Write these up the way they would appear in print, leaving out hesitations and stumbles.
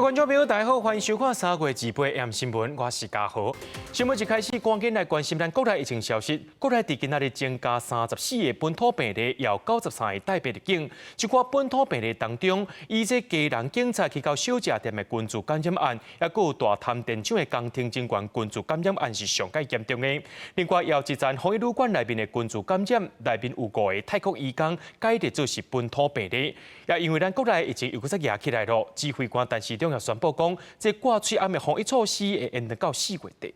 观众朋友，大家好，欢迎收看3月2日 AM 新闻，我是嘉豪。新闻一开始，赶紧来关心咱国内疫情消息。国内伫今仔日增加34个本土病例，也有93个带病入境。一寡本土病例当中，以这基隆警察去到小吃店的群聚感染案，也有大潭电厂的工程警员群聚感染案是上界严重的。另外，也有一站防疫旅馆内面的群聚感染，内面有5个泰国移工，解列做是本土病例。也因为咱国内疫情又搁再压起来了，指挥官陈时中也宣布讲，这挂嘴暗的防疫措施会延到4月底。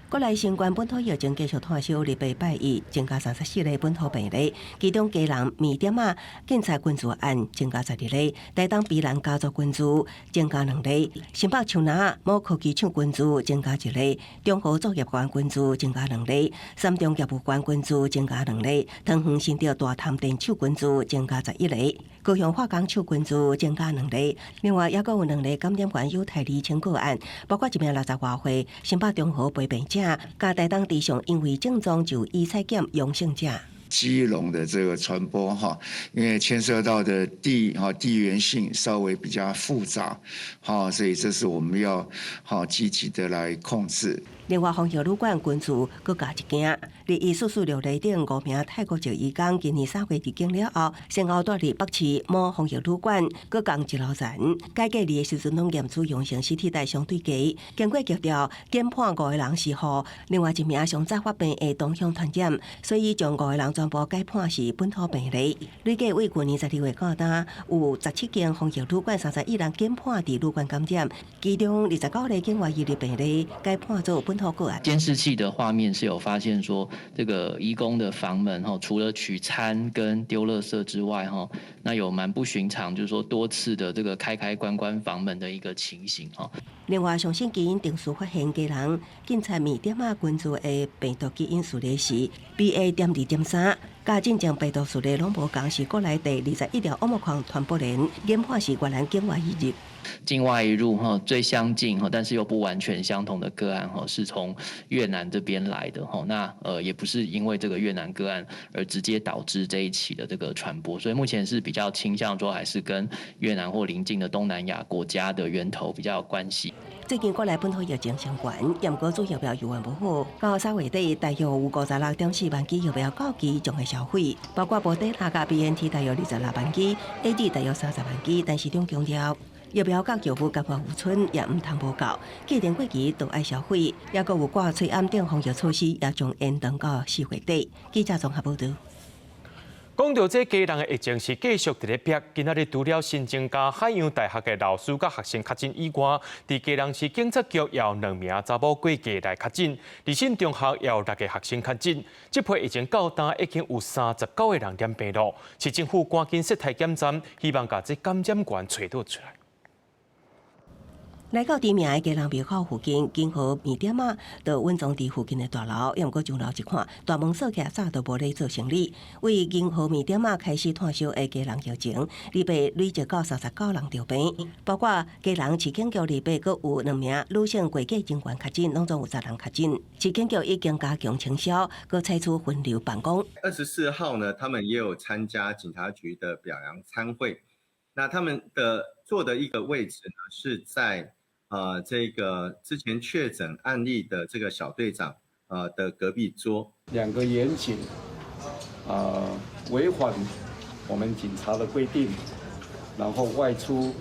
国内新冠本土疫情继续炭烧，礼拜一增加34例本土病例，其中基隆米点啊警察群聚案增加12例，台东宜兰家族群聚增加2例，新北树林某科技厂群聚增加1例，中和作业馆群聚增加2例，三中业务馆群聚增加2例，桃园新竹大潭电厂群聚增加11例，高雄化工厂群聚增加2例，另外也有2例感染源有台厘清个案，包括一名60外岁新北中和陪病者。加台东地上因为症状就医采检阳性者。基隆的这个传播因为牵涉到的地缘性稍微比较复杂，所以这是我们要积极的来控制。另外，防疫旅馆群聚搁加一件，日以446例顶5名泰国籍移工，今年3月入境了后，先后住伫北市某防疫旅馆，搁共一楼层，解隔离的时阵拢验出阳性尸体带相对低，经过强调检判5个人是好，另外一名上早发病的同乡传染，所以将5个人全部解判是本土病例。累计为去年12月到今，有17间防疫旅馆31人检判伫旅馆感染，其中29例境外移入病例解判做本土。监视器的画面是有发现说，这个移工的房门除了取餐跟丢垃圾之外那有蛮不寻常，就是说多次的这个开关房门的一个情形另外，上星期因定时发现基隆警察米点啊群聚的病毒基因序列是 BA.2.3，甲进前病毒序列拢无共，是国内第21条Omicron传播链，研判是越南境外移入。境外移入最相近但是又不完全相同的个案是从越南这边来的那也不是因为这个越南个案而直接导致这一起的这个传播，所以目前是比较倾向说还是跟越南或邻近的东南亚国家的源头比较有关系。最近国内本土疫情相关，验过主疫苗预案不好，到3月底大约有56.4万剂疫苗到期将会销毁，包括波德纳甲 BNT 大约26万剂 ，AD 大约30万剂，但市场强调。疫苗甲药物感冒有存，也唔通无够，既然过期都爱销毁，也阁有挂嘴暗等防疫措施，也将延长到4月底。记者综合报道。讲到这基隆的疫情是继续伫咧逼，今仔日除了新增加海洋大学的老师甲学生确诊以外，伫基隆市警察局也有2名查某过界来确诊，立信中学也有6个学生确诊。这批疫情到今已经有39个人染病了，市政府赶紧设台检站，希望把这感染源找到出来。来到知名的基隆庙口附近，经过米点啊，就稳装伫附近的大楼，也毋过上楼一看，大门锁起来，早都无咧做生意。为经过米点啊开始炭烧的基隆疫情，礼拜累积到39人着病，包括基隆市警局礼拜阁有2名女性过界警员确诊，拢总有10人确诊。市警局已经加强清消，阁采取分流办公。24号呢，他们也有参加警察局的表扬参会，那他们的坐的一个位置呢是在。这个之前确诊案例的这个小队长的隔壁桌，2个严警违反我们警察的规定，然后外出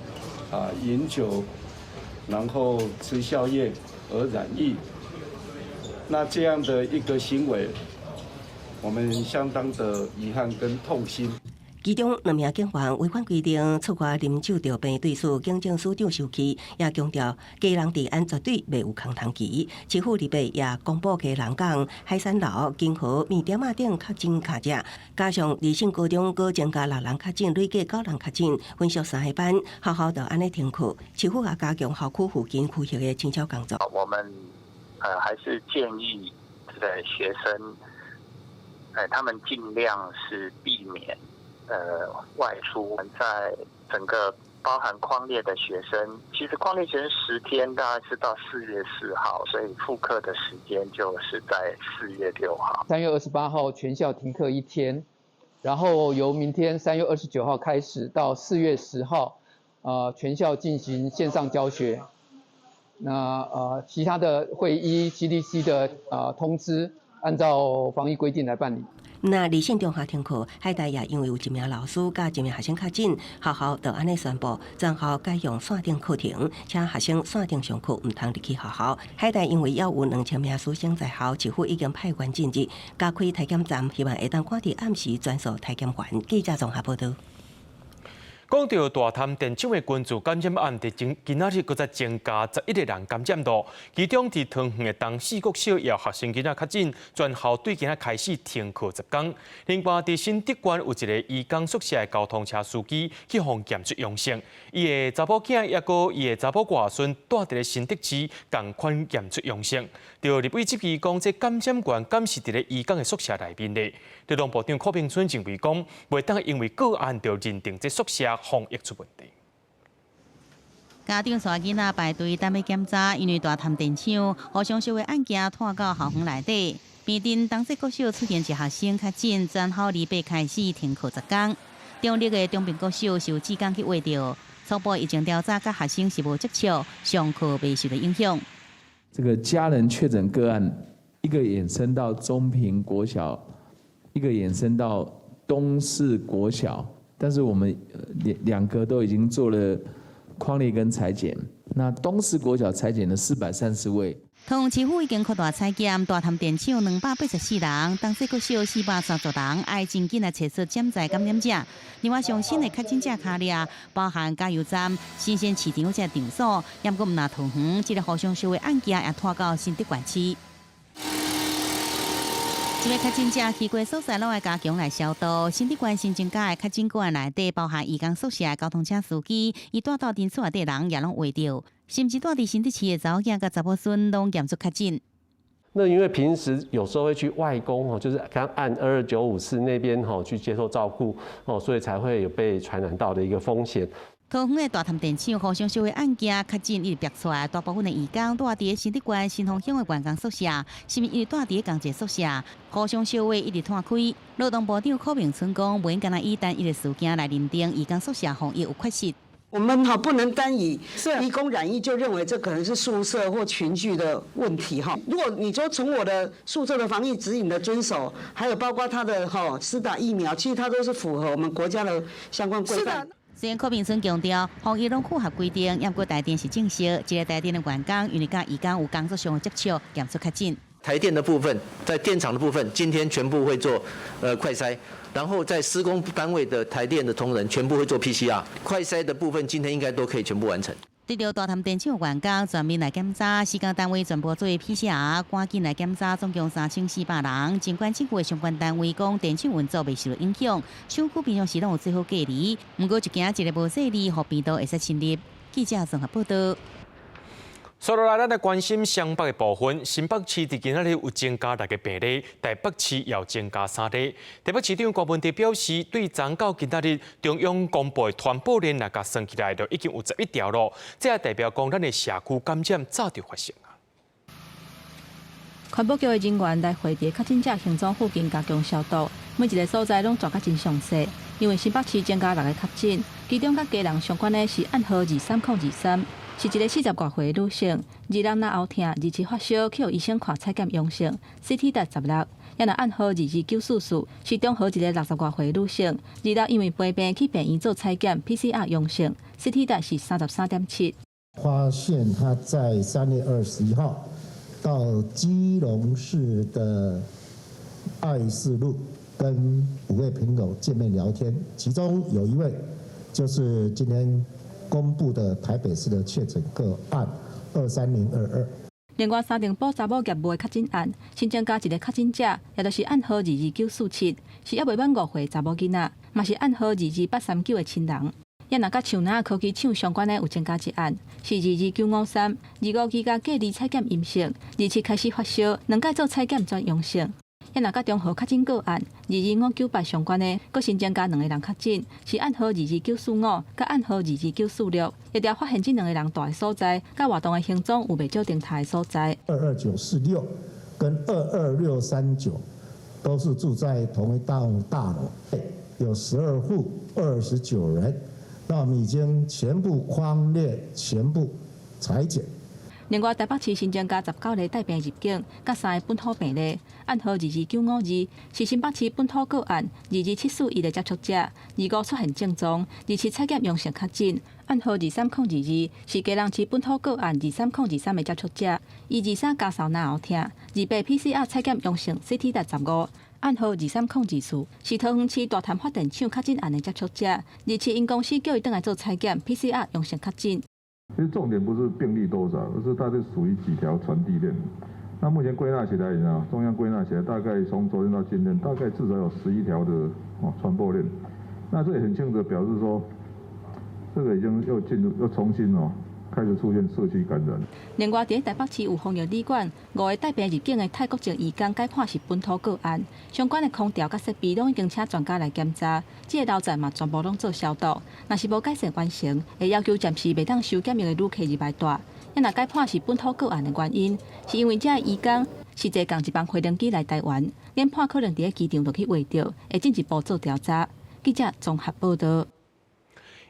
饮酒，然后吃宵夜而染疫，那这样的一个行为，我们相当的遗憾跟痛心。其中2名警员违反规定出外啉酒着病，对此警政署长受气，也强调基隆治安绝对袂有空窗期。市府礼拜也公布基隆港、海山路、金河、米点啊等确诊卡者，加上立信高中阁增加6人确诊，累计9人确诊，分属3个班，学校就安尼停课。市府也加强校区附近区域的清消工作。我们还是建议这个学生，他们尽量是避免。外出，在整个包含匡列的学生，其实匡列学生10天大概是到4月4号，所以复课的时间就是在4月6号。3月28号全校停课1天，然后由明天3月29号开始到4月10号，全校进行线上教学。那其他的会依 CDC 的通知，按照防疫规定来办理。那离线中华停课，海大也因为有一名老师甲一名学生确诊，学校就安尼宣布，全校改用线顶课程，请学生线顶上课，唔通入去学校。海大因为要有2000名师生在校，市府已经派员进入，加开体检站，希望会当赶伫暗时转送体检员。记者综合报道。讲到大潭电厂的群聚感染案，伫今仔日搁再增加11个人感染到，其中伫桃园的东四国小也有学生囡仔确诊，全校对今仔开始停课10天。另外，伫新德县有一个移工宿舍的交通车司机去互检出阳性，伊的查某囝也个伊的查某外孙住伫咧新德市，共款检出阳性。就立委质疑讲，这感染源敢是伫咧移工的宿舍内面咧？劳动部长柯明春认为讲，袂当因为个案就认定这宿舍防疫出问题。家长带囡仔排队等要检查，因为大潭电厂互相烧的案件拖到校园内底。边镇东势国小出现一学生确诊，全校2开始停课10天。中立的中平国小受志工去画到，初步疫情调查，甲学生是无接触，上课未受到影响。这个家人确诊个案，一个衍生到中平国小，一个衍生到东势国小，但是我们两个都已经做了匡列跟采检。那东势国小采检了430位。桃园市府已经扩大采检，大潭电厂284人，东势国小430人，爱真紧来查出潜在感染者。另外，上新的确诊者卡列包含加油站、新鲜市场这场所，也过唔拿桃园，这个互相烧的案件也拖到新德县市。这个确诊者去过所在拢会加强来消毒。新德县新增加的确诊个案内底，包含移工宿舍、交通车司机，伊住到电厝内底人也拢画到，甚至住伫新德市的查某囝甲查某孙拢验出确诊。那因为平时有时候会去外公就是刚按22954那边去接受照顾所以才会有被传染到的一个风险。桃园的大潭电厂互相烧的案件确诊一直爆出来，大部分的移工住伫新德县新丰乡的员工宿舍，甚至伊住伫同一个宿舍，互相烧的一直摊开。劳动部长柯明春讲，不应该以单一的事件来认定移工宿舍防疫有缺失。我们不能单以移工染疫就认为这可能是宿舍或群聚的问题哈。如果你说从我的宿舍的防疫指引的遵守，还有包括他的施打疫苗，其实它都是符合我们国家的相关规范。虽然柯明春强调，防疫拢符合规定，也不过台电是正式，一个台电的员工因为甲移工有工作上的接触，验出确诊。台电的部分，在电厂的部分，今天全部会做快筛，然后在施工单位的台电的同仁全部会做 PCR， 快筛的部分今天应该都可以全部完成。对着大潭电厂员工全面来检查，施工单位全部做 PCR， 赶紧来检查，总共3400人。尽管政府的相关单位讲电厂运作未受到影响，厂区平常时拢有做好隔离，不过一件一个无细腻，互病毒会使侵入。记者综合报道。接落来，咱来关心湘北的部分。新北市伫今仔日有增加6个病例，台北市也有增加3例。台北市长郭文哲表示，对昨到今仔日中央公布的传播链若甲算起来，就已经有11条咯。这也代表讲，咱的社区感染早就发生啊。环保局的人员来会伫确诊者行踪附近加强消毒，每一个所在拢抓甲真详细。因为新北市增加6个确诊，其中甲家人相关的是暗号23023。是一个40多岁的女性，2人若后痛，27发烧，去予医生看采检阳性 ，CT 值16，也若暗号22944，是中和一个60多岁的女性，2人因为陪病去病院做采检 ，PCR 阳性 ，CT 值是33.7。发现她在3月21号到基隆市的爱市路跟5位朋友见面聊天，其中有1位就是今天公布的台北市的确诊个案23022。另外，3重埔查某业务的确诊案，新增加一个确诊者，也就是暗号22947，是还未满5岁查某囡仔，嘛是暗号22839的亲人。也若甲树林科技厂相关的有增加一案，是22953，25期甲隔离采检阴性，27开始发烧，2届做采检转阳性。也若甲中和确诊个案22598相关的，佫新增加2个人确诊，是暗号22945，甲暗号22946，也调发现这2个人住的所在，甲活动的行踪有未照定台的所在。22946跟22639都是住在同一栋大楼，有12户29人，那我们已经全部匡列、全部裁剪。另外，台北市新增加19例带病入境，甲3个本土病例，暗号22952是新北市本土个案22741的接触者，25出现症状，27采检阳性确诊。暗号23022是基隆市本土个案23023的接触者，伊23家扫哪后疼，28 PCR 采检阳性 CT 值15。暗号23024是桃园市大潭发电厂确诊案的接触者，27因公司叫伊倒来做采检 PCR 阳性确诊。其实重点不是病例多少，而是它是属于几条传递链。那目前归纳起来啊，中央归纳起来，大概从昨天到今天，大概至少有11条的传播链。那这也很清楚表示说，这个已经又重新开始出现社区感染。另外，在台北市有防疫旅馆5个带病入境的泰国籍移工解判是本土个案，相关的空调甲设备拢已经请专家来检查，这个楼层嘛全部拢做消毒。若是无改善完成，会要求暂时袂当收检疫的旅客入来住。也若解判是本土个案的原因，是因为这个移工是坐共一班飞行机来台湾，研判可能伫个机场就去围着，会进一步做调查。记者综合报道。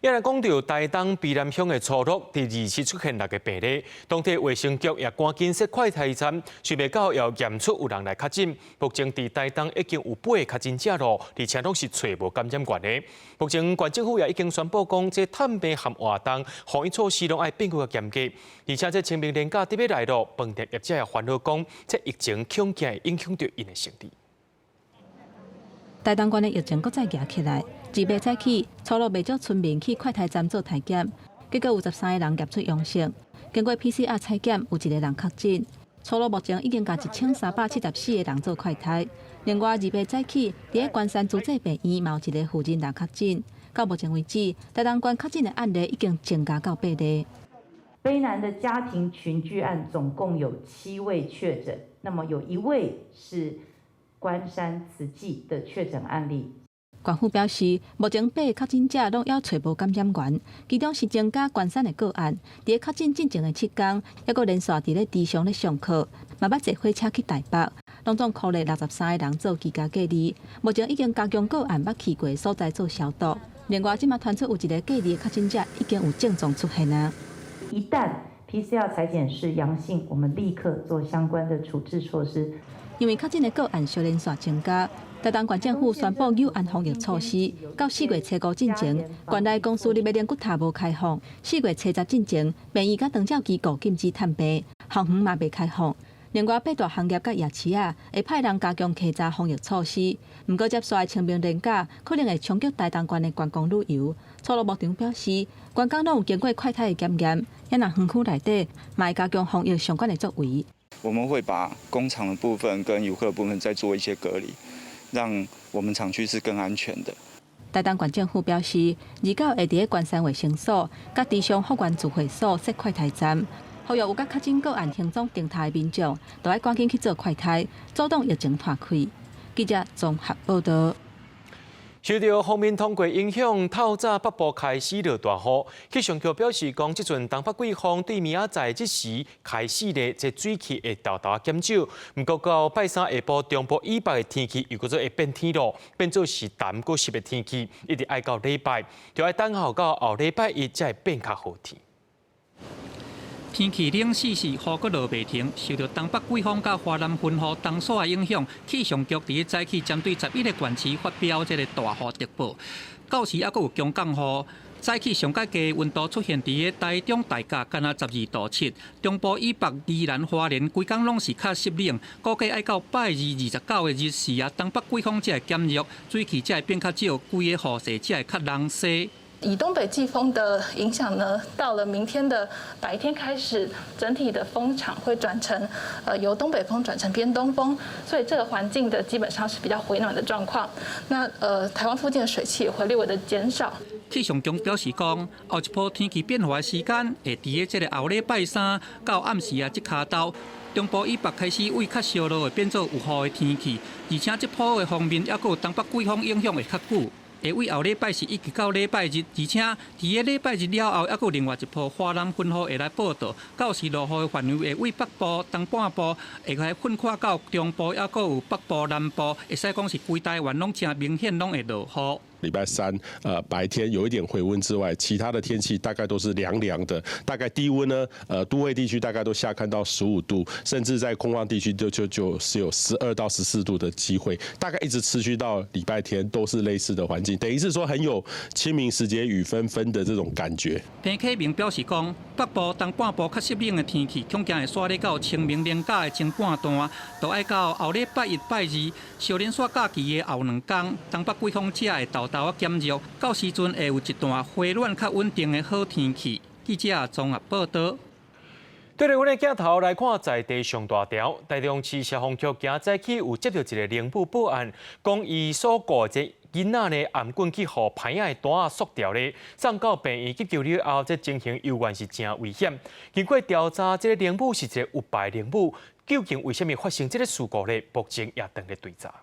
也来讲到台东卑南乡的初鹿，第27出现6个病例，当地卫生局也赶紧设快筛站，想袂到要验出有人来确诊。目前伫台东已经有8个确诊者咯，而且拢是找无感染源的。目前县政府也已经宣布讲，这探病和活动防疫措施拢爱变更较严格，而且这清明连假特别来咯，饭店业者也烦恼讲，这疫情恐惊会影响到因的生意。台东县的疫情搁再压起来，自明早起，初鹿未少村民去快筛站做体检，结果有13个人验出阳性，经过 PCR 采检，有1个人确诊。初鹿目前已经甲1374个人做快筛，另外2早起，伫个关山主治病院嘛有1个附近人确诊。到目前为止，台东县确诊的案例已经增加到8例。卑南的家庭群聚案总共有7位确诊，那么有1位是关山慈济的确诊案例。县府表示，目前8个确诊者拢要找无感染源，其中是增加关山的个案。伫个确诊进前的7天，还佫连续伫咧地上咧上课，嘛捌坐火车去台北，拢总扣咧63个人做居家隔离。目前已经加强个案捌去过所在做消毒。另外，即马传出有1个隔离的确诊者已经有症状出现啊。一旦 PCR 采检是阳性，我们立刻做相关的处置措施。因为确诊的个案小连续增加，台东县政府宣布有按防疫措施，到4月初5进前，县内公司入面连骨头无开放；4月初10进前，病院甲长照机构禁止探病，行园嘛未开放。另外，8大行业甲夜市啊，会派人加强稽查防疫措施。不过，接下来清明连假可能会冲击台东县的观光旅游。初鹿牧场表示，观光拢有经过快筛的检验，也若园区内底嘛会加强防疫相关的作为。我们会把工厂的部分跟游客的部分再做一些隔离，让我们厂区是更安全的。台东县政府表示，29会伫关山卫生所、甲地上福源自会所设快筛站，呼吁有甲确诊个案行踪定台的民众，都要赶紧去做快筛，阻挡疫情扩开。记者综合报道。受到锋面通过影响，透早北部开始落大雨。气象局表示，讲即阵东北季风对明仔载即时开始咧，这水汽会大大减少。不过到拜三下晡，中部以北的天气又搁做会变天咯，变做是淡过湿的天气，一直爱到礼拜，就要等候到后礼拜一才会变较好天。天气冷死死，雨阁落袂停。受到东北季风甲华南分雨东沙的影响，气象局伫早起针对11个县市发表这个大雨特报。到时还阁有强降雨。早起上较低温度出现伫个台中、大甲，敢若12度7。中部以北、宜兰、花莲规工拢是较湿冷，估计爱到拜二29的日时啊，东北季风才会减弱，水汽才会变较少，规个雨势才会较冷晰。以东北季风的影响呢，到了明天的白天开始，整体的风场会转成由东北风转成偏东风，所以这个环境的基本上是比较回暖的状况。那台湾附近的水汽也会略微的减少。气象局表示讲，后一波天气变化的时间会伫个这个后礼拜3到暗时啊，即卡到中部以北开始为较烧落会变做有雨的天气，而且这波的方面，还佫有东北季风影响会较久。会为后礼拜是一直到礼拜日，而且伫个礼拜日了后，还佫有另外一波华南分雨会来报道。到时落雨的范围会为北部、东半部，会来分跨到中部，还佫有北部、南部，会使讲是规台湾拢正明显拢会落雨。礼拜三白天有一点回温之外，其他的天气大概都是凉凉的，大概低温呢都会地区大概都下看到15度，甚至在空旷地区就是有12到14度的机会，大概一直持续到礼拜天都是类似的环境，等于是说很有清明时节雨纷纷的这种感觉。彭启明表示讲，北部东半部较湿冷的天气，恐惊会刷咧到清明连假的前半段，就爱到后礼拜一、拜二，小连续假期的后2天，东北季风只会豆豆减弱，到时阵会有一段回暖较稳定的好天气。记者综合报道。对着阮的镜头来看在地上大条，台中市消防局今早起有接到一个零部报案，讲伊所顾这囡仔呢颔棍去互歹仔的单仔缩掉咧，送到病院急救了后，这情形犹原是真危险。经过调查，这个零母是一个有牌零母，究竟为什么发生这个事故呢？目前也等咧调查。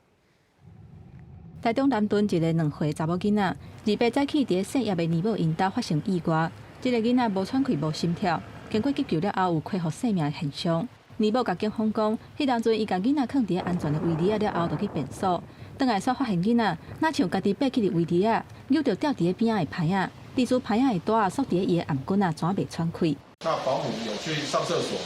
台中南屯一个2岁查某囡仔，28早起伫姓叶的年母因家发生意外，这个囡仔无喘气、无心跳。经过急救了后，有恢复生命的现象。年母甲警方讲，迄当阵伊甲囡仔放伫安全的位置了后，就去便所。转来煞发现囡仔，哪像家己爬起伫位置啊，扭着吊伫边仔的牌仔，历史牌仔的带啊缩伫伊的颔棍啊，怎袂喘气？那保姆有去上厕所，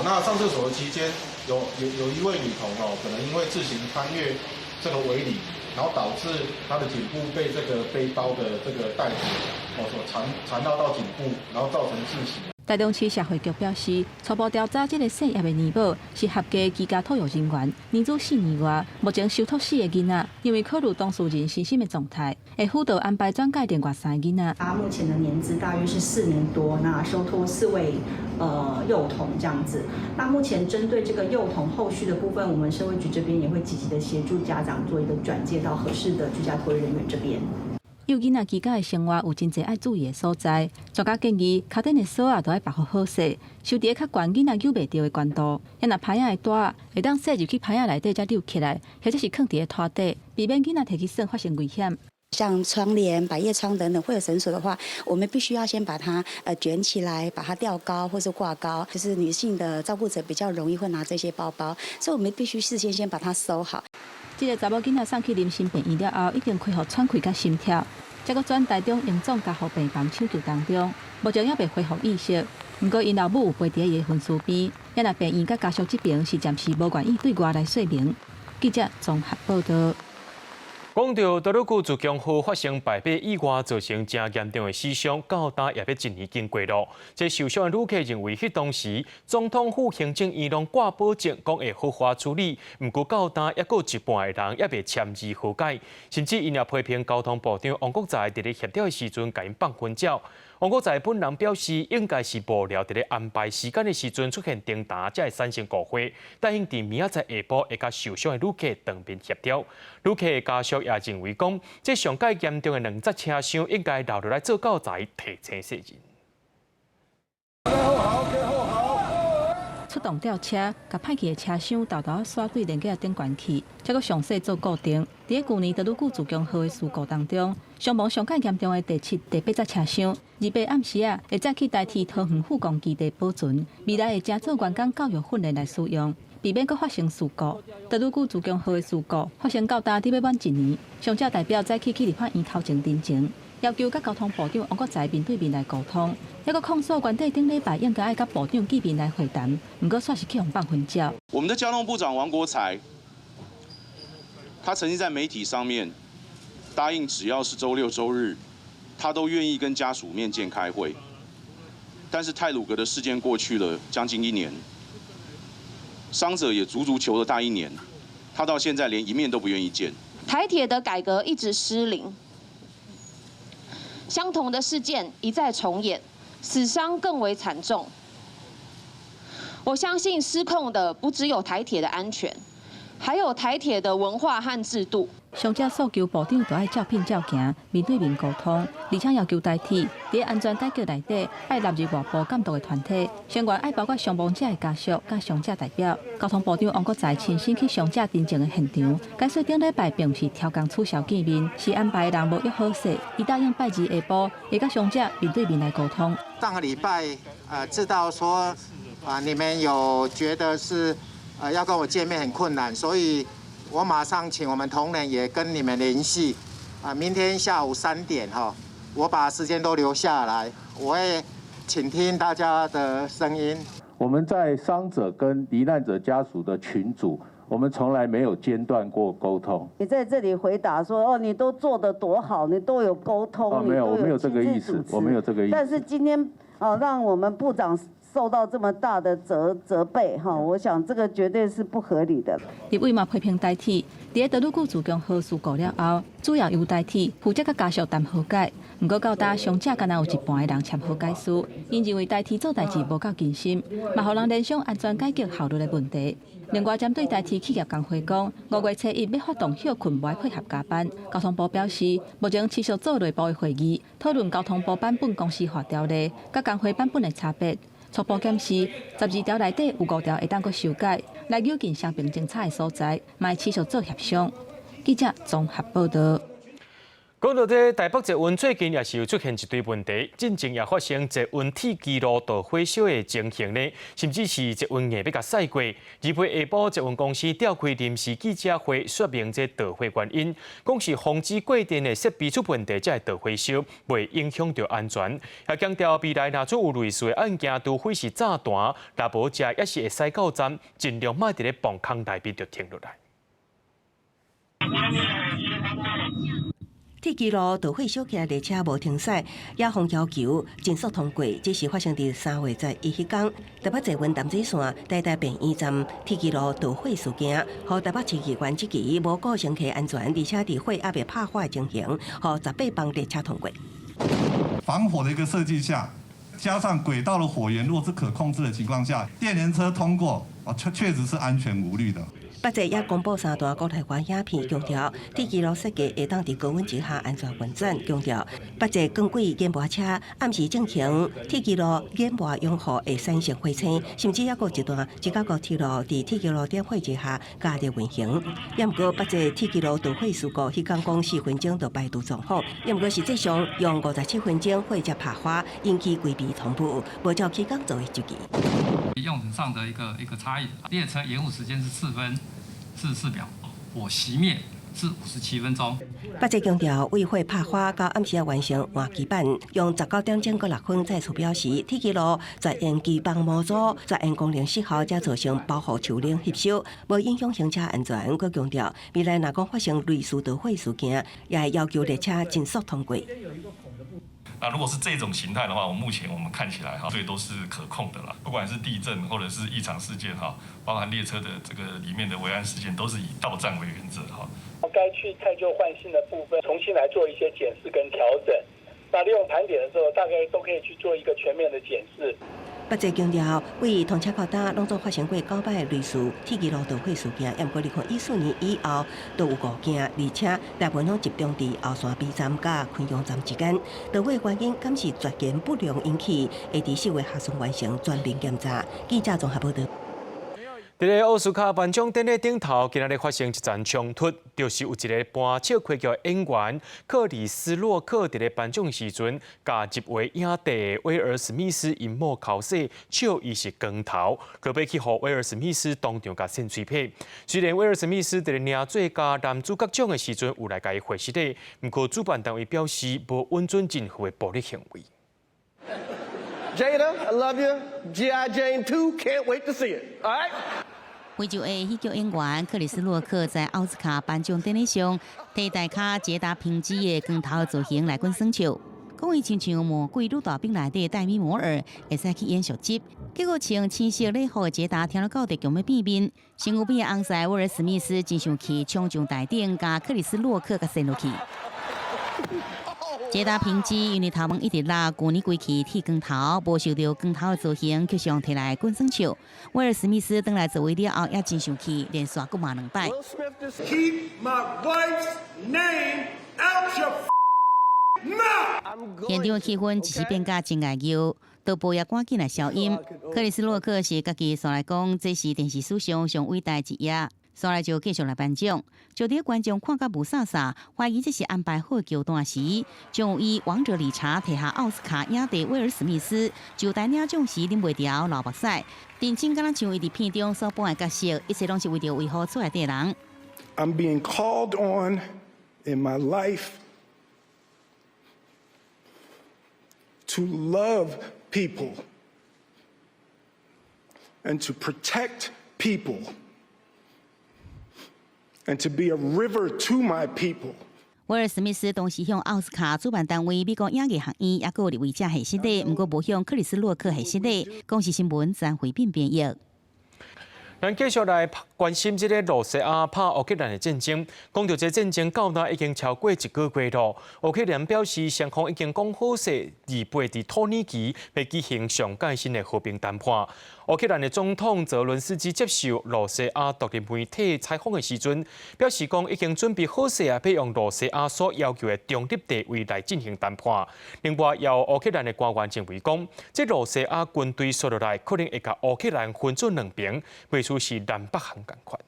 那上厕所的期间，有一位女童可能因为自行攀越这个围篱，然后导致她的颈部被这个背包的这个带子所缠绕到颈部，然后造成窒息。台中市社会局表示，初步调查，这个姓叶的年母是合格居家托育人员，年资4年外，目前收托4个囡仔，因为考虑当事人身心的状态，会辅导安排转介另外3个囡仔。他目前的年资大约是4年多，那收托4位幼童这样子。那目前针对这个幼童后续的部分，我们社会局这边也会积极的协助家长做一个转介到合适的居家托育人员这边。幼囡仔居家的生活有真侪爱注意的所在，专家建议脚顶的锁啊都要绑好好势，收伫较悬囡仔揪袂到的悬度。若牌仔的带啊会当塞入去牌仔内底再溜起来，或者是放伫个拖底，避免囡仔摕去耍发生危险。像窗帘、百叶窗等等会有绳索的话，我们必须要先把它卷起来，把它吊高或是挂高。就是女性的照顾者比较容易会拿这些包包，所以我们必须事先把它收好。这个查某囡仔送去临心病院了后，已经恢复喘气甲心跳，再搁转台中荣总家护病房抢救当中，目前还未恢复意识。不过因老母有陪伫伊的分尸边，也若病院甲家属这边是暂时无愿意对外来说明。记者综合报道。讲到多鲁古自强号发生败北意外，造成真严重的死伤，到今也要1年经过咯。这受伤的旅客认为，迄当时总统府行政院拢挂保证，讲会合法处理，毋过到今还有一半的人也未签字和解，甚至因也批评交通部长王国材伫咧协调的时阵，甲因放昏鸟。王国材本人表示，应该是无聊伫咧安排时间的时阵出现重大，才会产生误会。答应伫明仔载下晡会甲受伤的旅客当面协调。旅客的家属也认为讲，这上介严重的2节车厢应该留落来做教材，提醒世人。出动吊车，甲歹去的车厢豆豆刷对连接顶悬去，再搁详细做固定。伫去年德鲁固自强号的事故当中，伤亡上介严重的第7、第8节车厢，28暗时会再去代替桃园副工基地保存，未来会正做员工教育训练来使用，避免搁发生事故。德鲁固自强号的事故发生到今伫要满1年，伤者代表再去立法院头前陈情。要求甲交通部长王国材面对面来沟通，还阁控诉原底顶礼拜应该爱甲部长见面来会谈，不过煞是去互放昏鸟。我们的交通部长王国材，他曾经在媒体上面答应，只要是周6、周日，他都愿意跟家属面见开会。但是太鲁阁的事件过去了将近1年，伤者也足足求了大1年，他到现在连一面都不愿意见。台铁的改革一直失灵。相同的事件一再重演，死伤更为惨重。我相信失控的不只有台铁的安全，还有台铁的文化和制度。伤者诉求部长都爱照片照行，面对面沟通，而且要求台铁伫安全解决内底爱纳入外部监督的团体，成员爱包括伤亡者的家属、甲伤者代表。交通部长王国材亲身去伤者真正的现场，解说顶礼拜并不是调工取消见面，是安排人无约好势。伊答应拜二下晡会甲伤者面对面来沟通。上个礼拜知道说你们有觉得是要跟我见面很困难，所以我马上请我们同仁也跟你们联系，明天下午3点哈，我把时间都留下来，我会倾听大家的声音。我们在伤者跟罹难者家属的群组，我们从来没有间断过沟通。你在这里回答说，哦，你都做得多好，你都有沟通。哦，没有，我没有这个意思，我没有这个意思。但是今天，让我们部长受到这么大的责备，我想这个绝对是不合理的。立委嘛批评代替，伫个德鲁固自强核事故了后，主要由代替负责甲家属谈和解。不过到达伤者，敢若有一半的人签和解书，因认为代替做代志无够尽心，嘛互人联想安全解决效率的问题。另外，针对代替企业工会讲，5月初1要发动休困不爱配合加班。交通部表示，目前持续做内部的会议，讨论交通部版本公司化条例，甲工会版本的差别。初步检视，12条内底有5条会当阁修改，来扭进伤病侦查的所在，嘛会持续做协商。记者综合报道。讲到这台北捷运最近也是有出现一堆问题，进前也发生捷运铁基路道火烧的情形呢，甚至是捷运硬要甲驶过。日晡下晡，捷运公司召开临时记者会，说明这导火原因，讲是防止过电的设备出问题才会导火烧，袂影响到安全。也强调未来若出有类似的案件，除非是炸弹，若无则也是会使到站，尽量莫伫咧磅空内面就停落来。铁基路导火烧起来列车无停驶，也方要求尽速通过。这是发生伫3月11迄天，台北捷运淡水线台大便医站铁基路导火事件，互台北市议员即期无顾乘客安全，而且伫火还未拍火的情形，互18班列车通过。防火的一个设计下，加上轨道的火源若是可控制的情况下，电联车通过，确实是安全无虑的。北捷也公布3段国台湾影片，强调铁基路设计会当伫高温之下安全运转。强调北捷更轨淹没车暗时进行铁基路淹没用户会产生火星，甚至还有一段芝加哥铁路伫铁基路点火之下加热运行。也毋过北捷铁基路导火事故，迄天讲4分钟就排除状况，也毋过实际上用57分钟火才拍火，引起规避同步，无照期间作为周期。用纸上的一个差异，列车延误时间是4分44秒，火熄灭是57分钟。北捷强调，为火拍火到暗时要完成换基板，用19点钟6分再次表示，铁基路在沿基板模组在因功能失效，才造成保护树林吸收，无影响行车安全。佮强调，未来若讲发生类似导火事件，也会要求列车尽速通过。那如果是这种形态的话，目前我们看起来所以都是可控的啦。不管是地震或者是异常事件包含列车的这个里面的危安事件，都是以到站为原则该去汰旧换新的部分，重新来做一些检视跟调整。那利用盘点的时候，大概都可以去做一个全面的检视。北捷强调，为通车口搭拢总发生过9摆类似铁基路导火事件，也毋过2014年以后都有5件，而且大部分拢集中伫后山 B 站甲昆阳站之间。导火原因敢是绝缘不良引起，会伫4月下旬完成全面检查。记者综合报道。伫咧奥斯卡颁奖典礼顶头，今日发生一阵冲突，就是有一个搬笑快剧演员克里斯洛克伫咧颁奖时阵，甲入围影帝威尔史密斯因某口舌，笑伊是光头，可要去互威尔史密斯当场甲扇嘴皮。虽然威尔史密斯伫咧领最佳男主角奖的时阵有来甲伊回失礼，不过主办单位表示无允准任何的暴力行为。Jada, I love you. G.I. Jane 2, can't wait to see it. All right. 非洲的喜剧演员克里斯洛克在奥斯卡颁奖典礼上，替大咖捷达平基的光头造型来滚耍笑，讲伊亲像魔鬼女大兵内底戴米摩尔，会使去演续集。结果穿青色礼服的捷达听了到地强要变面，身躯边的红塞威尔史密斯真想去冲上台顶，甲克里斯洛克甲扇落去。捷达平基因为头毛一直拉，旧年规气剃光头，无受到光头的造型，却上摕来滚耍笑。威尔史密斯登来座位了后，也真生气，连续搁骂2摆。现场的气氛一时变甲真爱摇，导播也赶紧来消音。克里斯洛克是家己说来讲，这是电视史上上伟大一页。所来就继续来颁奖，就伫观众看甲无啥啥，怀疑这是安排好的桥段时，将有以王者理查摕下奥斯卡影帝威尔史密斯，就在领奖时啉袂调流目屎，认真敢若像伊伫片中所扮的角色，一切拢是为着维护出来的人。I'm being called on in my life to love people and to protect people and to be a river to my people. 威尔史密斯同时向奥斯卡主办单位美国影艺学院也有入围者系失礼，不过无向克里斯洛克系失礼。公视新闻詹慧斌编译。咱继续来关心这个罗西亚拍乌克兰的战争。讲到这战争到那已经超过1个月了，乌克兰表示双方已经讲好势，2月伫土耳其要举行上届新的和平谈判。乌克兰的总统泽伦斯基接受罗西亚独立媒体采访的时阵，表示讲已经准备好势要用罗西亚所要求的中立地位来进行谈判。另外，由乌克兰的官员认为讲，这罗西亚军队说落来，可能会甲乌克兰分做2边，袂出是南北韩共款。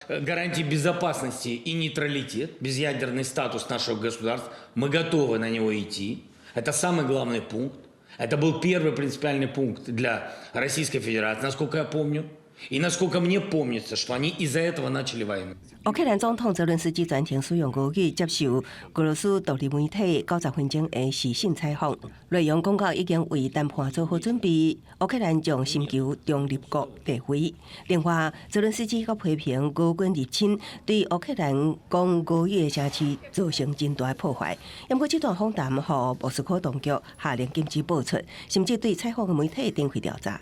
Гарантии безопасности и нейтралитет, безъядерный статус нашего государства, мы готовы на него идти. Это самый главный пункт. Это был первый принципиальный пункт для Российской Федерации, насколько я помню. И насколько мне помнится, что они из-за этого начали войну. 乌克兰总统泽伦斯基全程使用俄语接受俄罗斯独立媒体90分钟的视讯采访，内容讲到已经为谈判做好准备，乌克兰将寻求中立国地位。另外，泽伦斯基阁批评俄军入侵对乌克兰讲俄语的城市造成真大破坏。不过，这段访谈予莫斯科当局下令禁止播出，甚至对采访的媒体展开调查。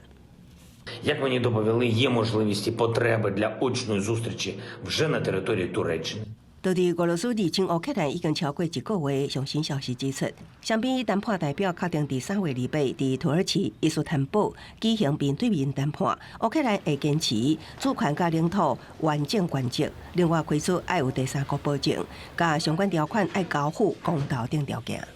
Як мені доповіли, є можливості потреби для очної зустрічі вже на території Туреччини. 到底俄罗斯入侵乌克兰已经超过1个月，上新消息指出，双边谈判代表确定伫3月2日伫土耳其伊斯坦布举行面对面谈判。乌克兰会坚持主权甲领土完整原则，另外开出爱有第三国保证，甲相关条款爱交付公道等条件。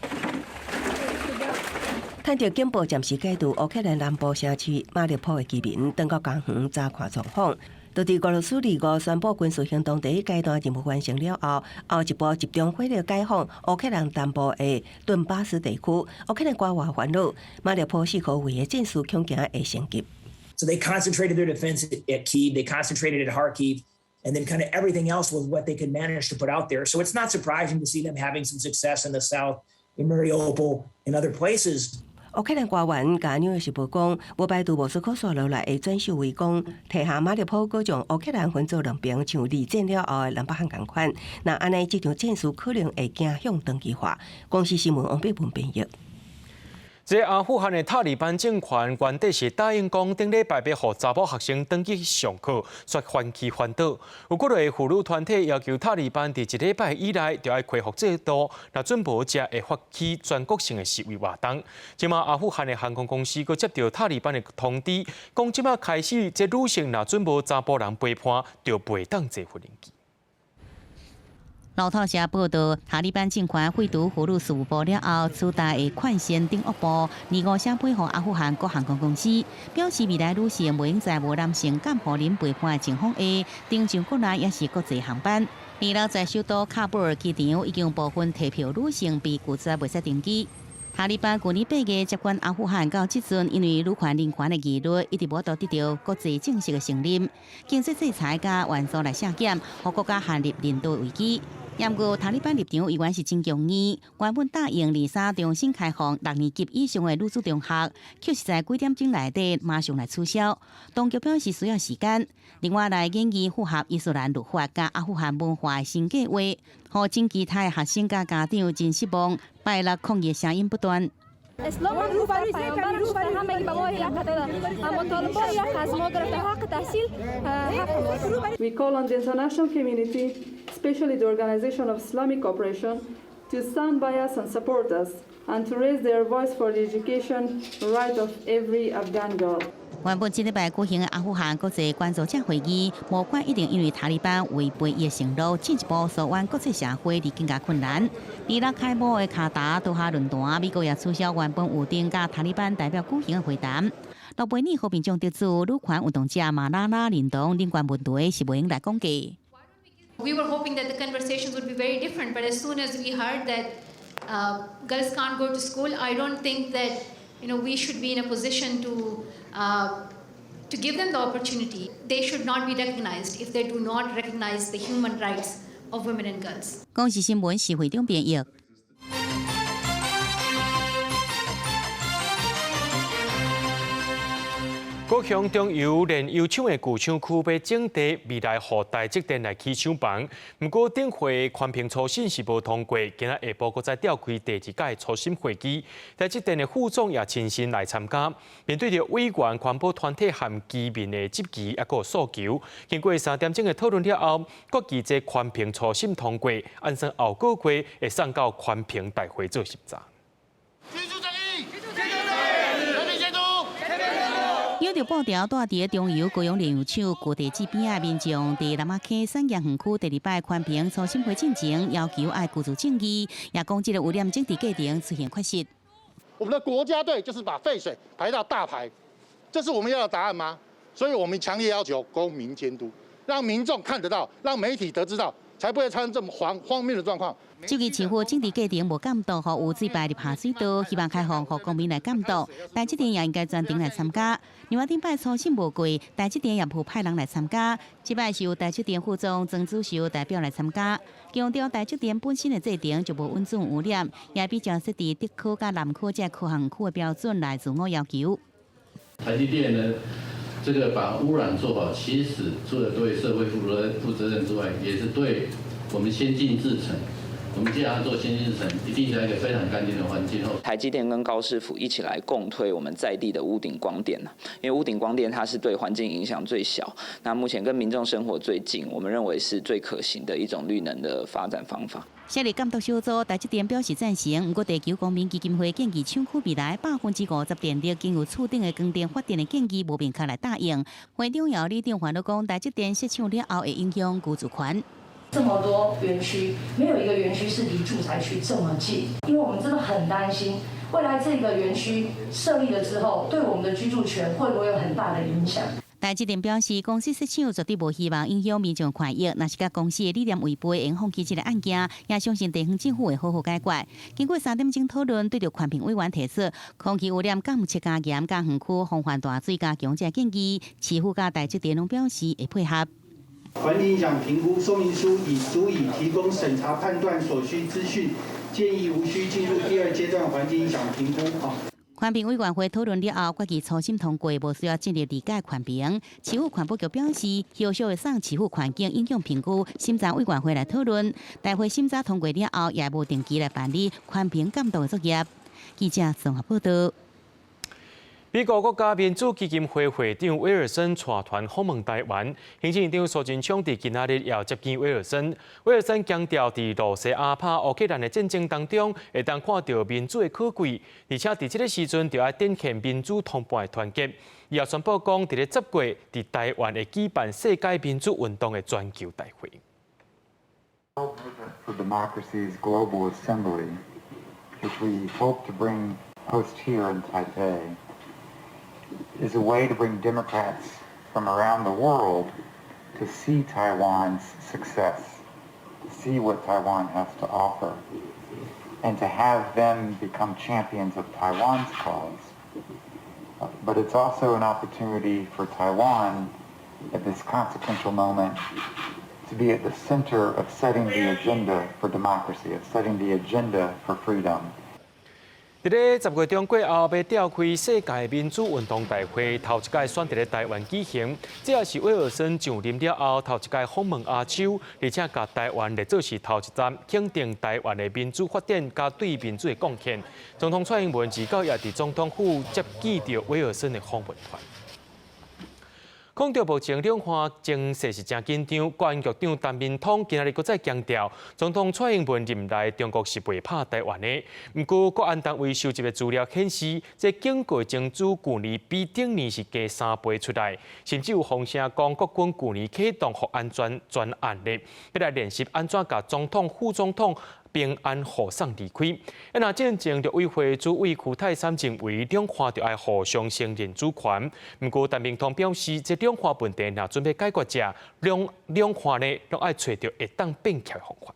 趁着警报暂时解除乌克兰南部城市马里坡的居民，登到公园查看状况。就伫俄罗斯2月宣布军事行动第1阶段任务完成了后，后一步集中火力解放乌克兰南部的顿巴斯地区。乌克兰官员烦恼马里坡4号位的战术恐惊会升级。So they concentrated their defense at Kyiv, they concentrated at Kharkiv, and then kind of everything else was what they could manage to put out there. So it's not surprising to see them having some success in the south, in Mariupol, and other places. 乌克兰官员甲《纽约时报》讲，无排除莫斯科所落来的转授围攻，提下马里坡各将乌克兰分做2边，像二战了后的南北韩共款。那安尼，这场战术可能会走向长期化。公视新闻王碧文编译。 这阿富汗的塔利班政权原底是答应讲，顶礼拜要予查某学生登记上课，却反其反倒。有几类妇女团体要求塔利班伫1礼拜以内就要恢复制度，若准无才会发起全国性的示威活动。即马阿富汗的航空公司阁接到塔利班的通知，讲即马开始，这女性若准无查甫人陪伴，就袂当坐飞机。 路透社报道，塔利班政权废除俘虏事务部了后，此代的款先顶恶部25日配合阿富汗各航空公司，表示未来女性袂用在无男性监护人陪伴的情况下，登上国内也是国际航班。而老在首都喀布尔机场已经有部分退票女性被拒绝袂使登机。 塔利班去年8月接管阿富汗，到即阵，因为女权人权的议论一直无得到国际正式的承认，经济制裁加援助来削减，互国家陷入人道危机。不过，塔利班立场依然是真强硬，原本答应23重新开放6年级以上的女子中学，却是在几点钟内底马上来取消。当局表示需要时间，另外来研究符合伊斯兰律法加阿富汗文化的新计划，互真其他学生加家长真失望。拜六抗议声音不断。 We call on the international community, especially the Organization of Islamic Cooperation, to stand by us and support us, and to raise their voice for the education right of every Afghan girl. 原本这礼拜举行的阿富汗国际关注者会议，无关一定因为塔利班违背伊的承诺，进一步所愿国际社会而更加困难。伊拉开幕的卡达多哈论坛，美国也取消原本有定甲塔利班代表举行的会谈。诺贝尔和平奖得主女权运动者马拉拉认同人权问题是袂用来讲价。 We were hoping that the conversations would be very different, but as soon as we heard that girls can't go to school, I don't think that we should be in a position to give them the opportunity. They should not be recognized if they do not recognize the human rights of women and girls. 公视新闻是会长编译。高雄中油炼油厂的旧厂区要整地，未来互台积电来起厂房。不过，顶会环评初审是无通过，今仔下晡搁再召开第二届初审会议。台积电的副总也亲身来参加。面对着委员、环保团体和居民的质疑，也有诉求，经过3点钟的讨论了后，国际这环评初审通过，按算后个月会送到环评大会做审查。有着布条带伫中油高雄炼油厂旧地址边仔民众，伫南马溪产业园区第2摆环评初审会进前，要求爱居住正义，也讲这个污染整体过程出现缺失。我们的国家队就是把废水排到大排，这是我们要的答案吗？所以我们强烈要求公民监督，让民众看得到，让媒体得知到，才不会产生这么荒谬的状况。这个市府整体过程无监督，和有水排入下水道，希望开放和公民来监督。台积电也应该专程来参加。另外顶摆初审无过，台积电也无派人来参加。这摆是由台积电副总曾主席代表来参加，强调台积电本身的制定就无稳准污染，也比较设伫北科甲南科这科学区的标准来自我要求。台积电呢，这个把污染做好，其实除了对社会负责任之外，也是对我们先进制程。我们既然要做先进制程，一定在一个非常干净的环境后。台积电跟高市府一起来共推我们在地的屋顶光电因为屋顶光电它是对环境影响最小，那目前跟民众生活最近，我们认为是最可行的一种绿能的发展方法。设立监督小组，台积电表示赞成。不过，地球公民基金会建议厂区未来50%电力经由厝顶的光电发电的建议，无明确来答应。会长姚李定环都讲，台积电设厂了后会影响居住权。这么多园区，没有一个园区是离住宅区这么近，因为我们真的很担心，未来这个园区设立了之后，对我们的居住权会不会有很大的影响？台积电表示，公司设厂绝对无希望影响民众权益，若是甲公司的理念违背，会放弃这个案件，也相信地方政府会好好解决。经过3点钟讨论，对着环评委员提出空气污染监测加严、加园区防范大水加强这建议，市府甲台积电拢表示会配合。环境影响评估说明书已足以提供审查判断所需资讯，建议无需进入第2阶段环境影响评估。环评委员会讨论了后，决议初审通过，无需要进入理解环评。市府环保局表示，后续会送市府环境影响评估审查委员会来讨论。大会审查通过了后，也无定期来办理环评监督的作业。记者综合报道。美国国家民主基金会会长威尔森带团访问台湾，行政院长苏贞昌伫今仔日也接见威尔森。威尔森强调，伫罗西阿帕乌克兰的战争当中，会当看到民主的可贵，而且伫这个时阵，就要展现民主同伴的团结。伊也宣布讲，伫咧10月伫台湾会举办世界民主运动的全球大会。For Democracy's Global Assembly, which we hope to host here in Taipei, is a way to bring Democrats from around the world to see Taiwan's success, to see what Taiwan has to offer, and to have them become champions of Taiwan's cause. But it's also an opportunity for Taiwan at this consequential moment to be at the center of setting the agenda for democracy, of setting the agenda for freedom. 伫咧10月中过后，要召开世界民主运动大会，头一届选伫咧台湾举行。这也是威尔森上任了后头一届访问亚洲，而且甲台湾列做是头一站，肯定台湾的民主发展加对民主的贡献。总统蔡英文至到也伫总统府接见着威尔森的访问团。控调目前两岸情势是真紧张，国安局长陈明通今日搁再强调，总统蔡英文任内中国是袂拍台湾的。不过，国安单位收集的资料显示，这警过情资去年比顶年是加3倍出来，甚至有风声讲国军去年启动核安全专案咧，要来练习安怎甲总统、副总统平安护送离开。那战前就委会主委邱泰山认为，两岸就要互相承认主权。不过，陈明通表示，这两岸问题若准备解决者，两岸呢都要找到会当变强的方法。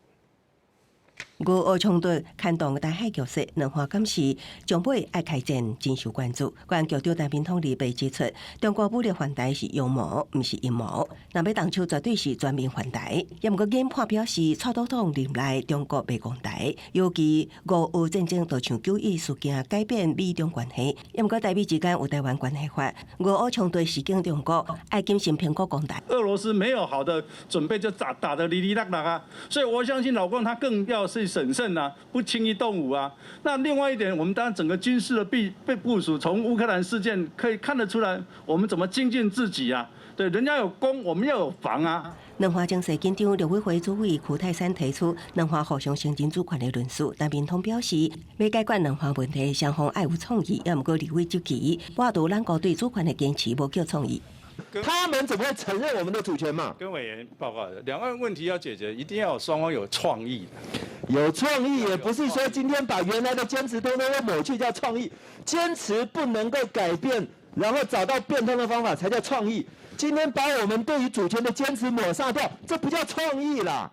俄乌冲突牵动台海局势，两岸监视将会爱开战，真受关注。国安局长陈明通被指出，中国武力犯台是妖魔，不是阴谋。若要动手，绝对是全面犯台。也毋过研判表示，蔡总统任内中国未攻台，尤其俄乌战争就像9·11事件改变美中关系。也毋过台美之间有台湾关系法，俄乌冲突是经中国爱谨慎评估攻台。俄罗斯没有好的准备就打得哩哩啦啦啊，所以我相信老共他更要是审慎啊，不轻易动武啊。那另外一点，我们当然整个军事的被部署，从乌克兰事件可以看得出来，我们怎么精进自己啊？对，人家有攻，我们要有防啊。两岸情势紧张，陆委会主委邱泰山提出两岸互相承认主权的论述，但民通表示，要解决两岸问题，双方爱有创意，也毋过立委就期，我对咱国对主权的坚持无叫创意。他们怎么会承认我们的主权嘛？跟委员报告的，两岸问题要解决，一定要有双方有创意。有创意也不是说今天把原来的坚持通通都抹去叫创意，坚持不能够改变，然后找到变通的方法才叫创意。今天把我们对于主权的坚持抹杀掉，这不叫创意啦。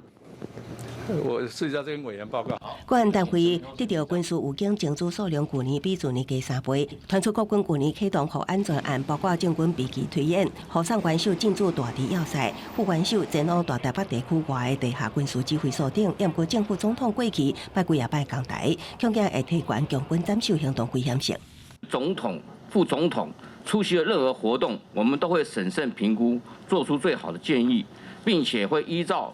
我试一下这跟委员报告。国安单位得到军事武警证书数量，去年比去年加3倍。传出国军去年启动互安全案，包括政军飞机推演、互上元首进驻大地要塞、副元首前往大台北地区外的地下军事指挥所等。也毋过政府总统过去摆几啊摆降台，恐惊会提悬强军斩首行动危险性。总统、副总统出席的任何活动，我们都会审慎评估，做出最好的建议，并且会依照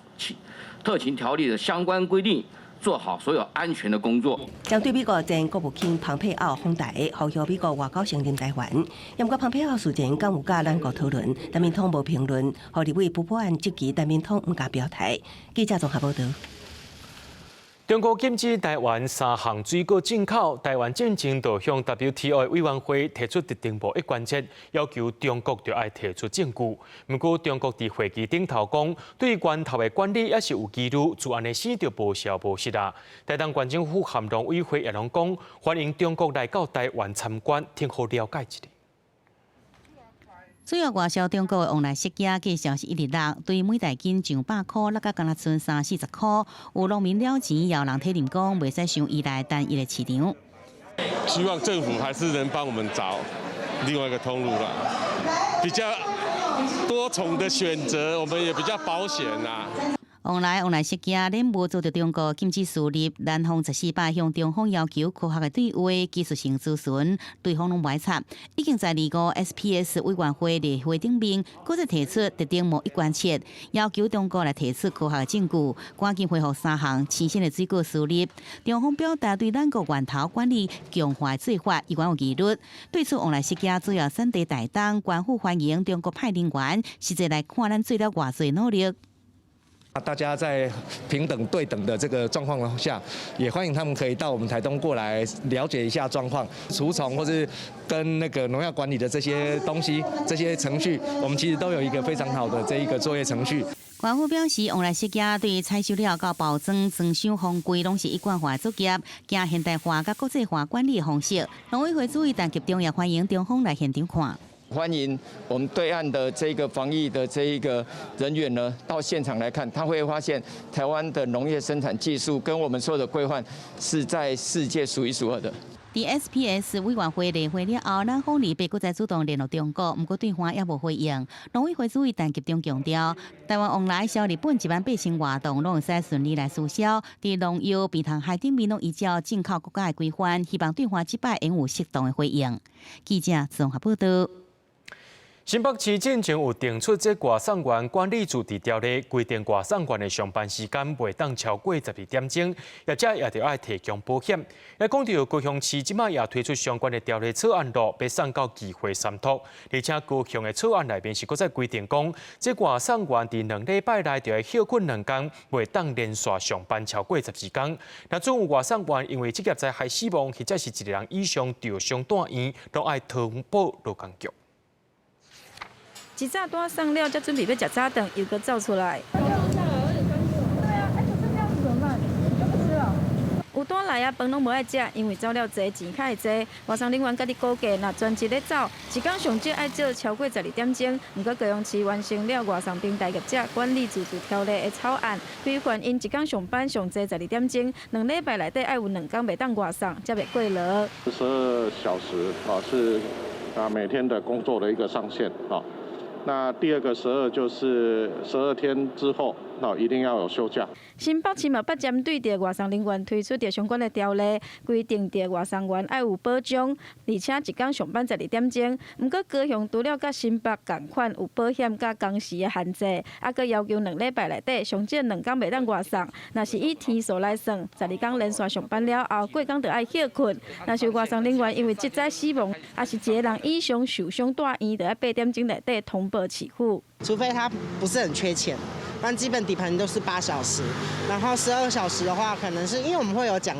特勤条例的相关规定，做好所有安全的工作。将对美国前国务卿蓬佩奥访台，呼吁美国外交承认台湾。也毋过蓬佩奥事前敢有甲咱国讨论，但民通无评论，互立委补报案即期，但民通毋敢表态。记者综合报道。中国禁止台湾3项水果进口，台湾进程就向 WTO 委员会提出特定无一关切，要求中国就要提出证据。不过，中国伫会议顶头讲，对源头的管理也是有纪律，自安的死就无消无息啊。台东县政府含农委会也拢讲，欢迎中国来到台湾参观，挺好了解一下。主要外销中国的往来息价计上是1日落，对每台斤上100块，落到敢若剩30-40块。有农民了钱，也有人体认讲袂使伤依赖单一的市场。希望政府还是能帮我们找另外一个通路啦，比较多重的选择，我们也比较保险啦。往来息价，恁无做到中国禁止输入，南方14摆向中方要求科学的对话、技术性咨询，对方拢不爱插。已经在25 SPS 委员会例会顶面，搁再提出特定无一关切，要求中国来提出科学的证据，赶紧恢复3项新鲜的水果输入。中方表达对咱国源头管理强化做法依然有纪律。对此往来息价主要产地台东，官府欢迎中国派人员实际来看咱做了偌济努力。大家在平等对等的这个状况下，也欢迎他们可以到我们台东过来了解一下状况，除虫或是跟那个农药管理的这些东西、这些程序，我们其实都有一个非常好的这一个作业程序。官府表示，往来息价对于采收了到包装、装箱、封柜，拢是一贯化作业，加现代化、甲国际化管理的方式。农委会主委陈吉中也欢迎中方来现场看。欢迎我们对岸的这个防疫的这一个人员呢，到现场来看，他会发现台湾的农业生产技术跟我们所有的规范是在世界数一数二的。伫 SPS 委员会例会了后，咱方立备再主动联络中国，不过对方也无回应。农委会主委陈吉中强调，台湾往来销日本18000活动，拢会使顺利来促销。伫农药、边塘海顶面拢依照进口国家的规范，希望对方即摆应有适当的回应。记者综合报道。新北市进前有定出这外送员管理处置条例，规定外送员的上班时间袂当超过12点钟，业者也着爱提供保险。也讲到高雄市即摆也推出相关的条例草案路，被送到议会三读，而且高雄的草案内面是搁再规定讲，这外送员伫2礼拜内就要休困2天，袂当连续上班超过12天。若总有外送员因为职业灾害死亡，或者是一个人以上受伤住院，都爱通报劳工局。一早单送了，才准备要食早顿，又搁走出来。有单来啊，饭拢无爱食，因为走了济，钱较会济。外送人员家己估计，若全日咧走，一天上少爱做超过12点钟。不过高雄市完成了外送平台业者管理自治条例的草案，规范因一天上班上济12点钟，2礼拜内底爱有2天袂当外送，才袂过劳。12小时是每天的工作的一个上限那第二个12就是12天之后，一定要有休假。新北市嘛，捌针对着外送人员推出着相关的条例，规定着外送员要有保障，而且一天上班12点钟。不过高雄除了甲新北同款有保险甲工时的限制，阁要求2礼拜内底上少2天袂当外送。若是以天数来算，12天连续上班了后，过工就要休困。若是外送人员因为职灾死亡，也是1个人以上受伤住院，就要8点钟内底通报起付。除非他不是很缺钱。不然基本底盘都是8小时，然后12小时的话，可能是因为我们会有奖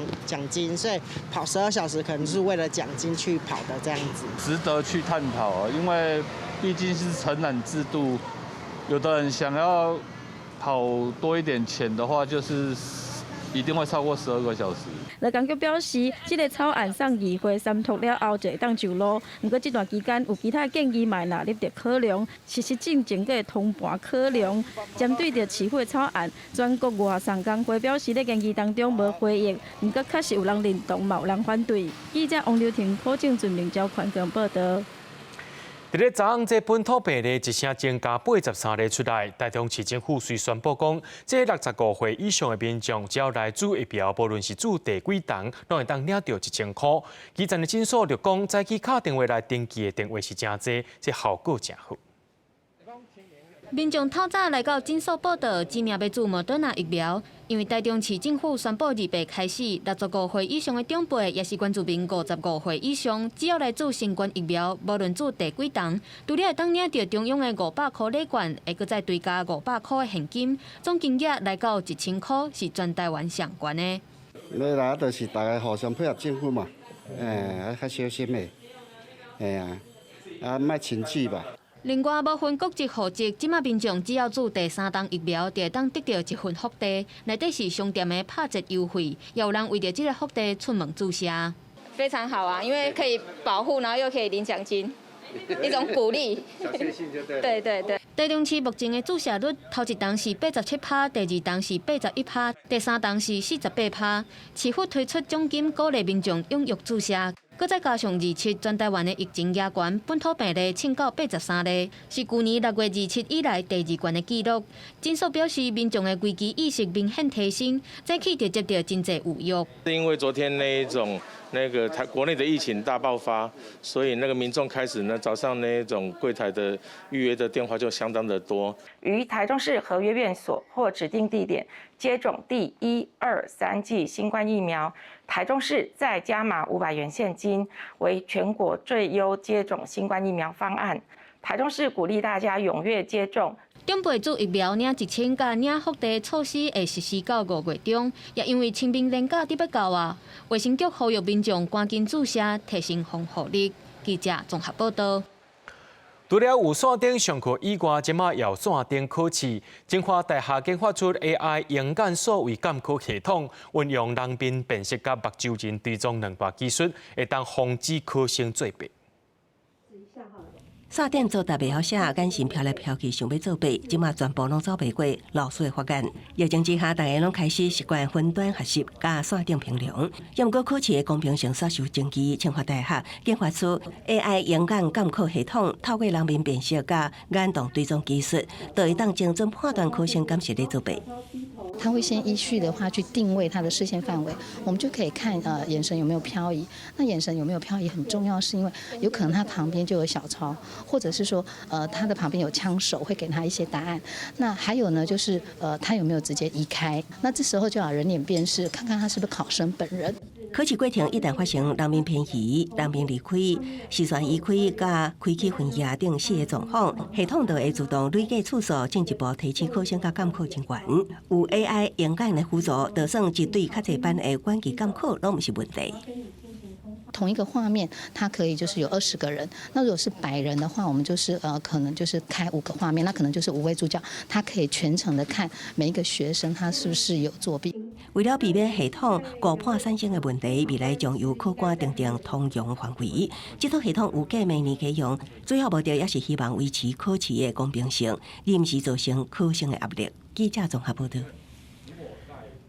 金，所以跑12小时可能是为了奖金去跑的这样子。值得去探讨，因为毕竟是承揽制度，有的人想要跑多一点钱的话，就是一定会超过12个小时。劳工局表示，这个草案送议会三读了后，就会当上路。不过这段期间有其他建议嘛纳入着考量，实施进程个通盘考量。针对着市府草案，全国外送工会表示，咧建议当中无回应，不过确实有人认同，嘛有人反对。记者王柳婷、柯正俊、林昭宽共报道。伫咧昨暗，这本土病例一声增加83例出来，台中市政府虽宣布讲，这65岁以上的民众只要来注疫苗，无论是注第几档，拢会当领到1000块。基层的诊所就讲，早起打电话来登记的电话是真多，这效果真好。民众透早来到诊所报到，指名要注莫德纳疫苗，因为台中市政府宣布2月开始，65岁以上的长辈也是关注民55岁以上，只要来注新冠疫苗，无论注第几档，除了会当领到中央的500块礼券，会搁再追加500块的现金，总金额来到1000块，是全台湾上悬的。要来就是大家互相配合政府嘛，较小心的，莫轻举吧。另外，无分国籍户籍，即马民众只要注第3档疫苗，就会当得到1份福袋，内底是商店的拍折优惠，也有人为着这个福袋出门注射。非常好啊，因为可以保护，然后又可以领奖金，一种鼓励。小确幸就对。对。台中市目前的注射率，头1档是87%，第2档是81%，第3档是48%。市府推出奖金鼓励民众踊跃注射。搁再加上27，全台湾的疫情压悬，本土病例升到83例，是去年6月27以来第2悬的纪录。诊所表示，民众的危机意识明显提升，早起就接到真侪预约。是因为昨天那一种国内的疫情大爆发，所以民众开始早上那一种柜台的预约的电话就相当的多。于台中市合约院所或指定地点接种第1、2、3剂新冠疫苗，台中市再加码500元现金，为全国最优接种新冠疫苗方案。台中市鼓励大家踊跃接种。长辈注疫苗领1000甲领福袋措施会实施到5月中，也因为清明连假得要到啊，卫生局呼吁民众赶紧注射，提升防护力。记者综合报道。除了有线顶上课以外，即马也有线顶考试。清华大学研发出 AI 眼感数位监考系统，运用人面辨识甲目睭人追踪2大技术，会当防止考生作弊。线顶做大袂晓写，眼神飘来飘去，想要作弊，即马全部拢走袂过老师的法眼。疫情之下，大家拢开始习惯分段学习，加线顶评量。要毋过考试的公平性煞受争议。清华大学研发出 AI 眼感监考系统，透过人面辨识甲眼动追踪技术，就会当精准判断考生敢是咧作弊。他会先依序的话去定位他的视线范围，我们就可以看眼神有没有漂移。那眼神有没有漂移很重要，是因为有可能他旁边就有小抄，或者是说他的旁边有枪手会给他一些答案。那还有呢，就是他有没有直接移开？那这时候就要人脸辨识，看看他是不是考生本人。考试过程一旦发生人面偏移、人面离开、视线移开、甲开启分野等4个状况，系统就会自动累计次数，进一步提升考生甲监考情权。有 AI 眼感的辅助，就算一对较侪班的管期监考，拢毋是问题。同一个画面，它可以就是有20个人。那如果是100人的话，我们就是可能就是开5个画面，那可能就是5位助教，他可以全程的看每一个学生他是不是有作弊。为了避免系统误判产生的问题，未来将由考官订定通用范围。这套系统有计明年启用，主要目的也是希望维持考试的公平性，临时造成考生的压力。记者综合报道。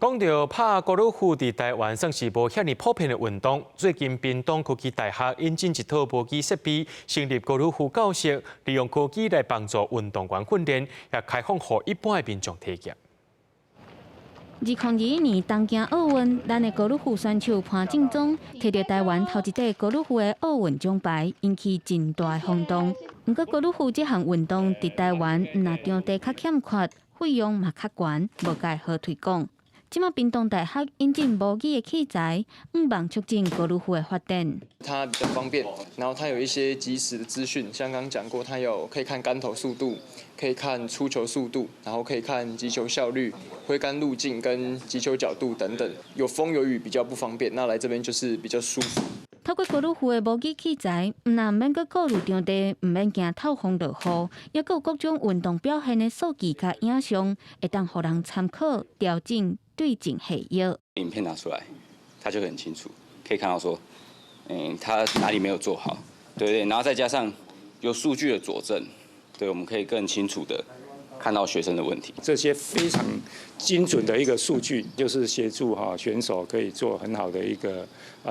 讲到拍高尔夫伫台湾算是无遐尼普遍的运动。最近，屏东科技大学引进一套无机设备，成立高尔夫教室，利用科技来帮助运动员训练，也开放予一般的民众体验。2021年东京奥运，咱的高尔夫选手潘正宗摕到台湾头一块高尔夫的奥运奖牌，引起真大轰动。不过，高尔夫这项运动伫台湾，若场地较欠缺，费用嘛较悬，无介好推广。即马屏东大学引进无机的器材，望促进高尔夫的发展。它比较方便，然后它有一些即时的资讯，像刚刚讲过，它有可以看杆头速度，可以看出球速度，然后可以看击球效率、挥杆路径跟击球角度等等。有风有雨比较不方便，那来这边就是比较舒服。透过高尔夫的无机器材，毋但免阁顾虑场地，毋免惊透风落雨，也有各种运动表现的数据甲影像，会当互人参考调整对症下药。影片拿出来，他就很清楚，可以看到说，他哪里没有做好，对不对？然后再加上有数据的佐证，对，我们可以更清楚的看到学生的问题。这些非常精准的一个数据，就是协助选手可以做很好的一个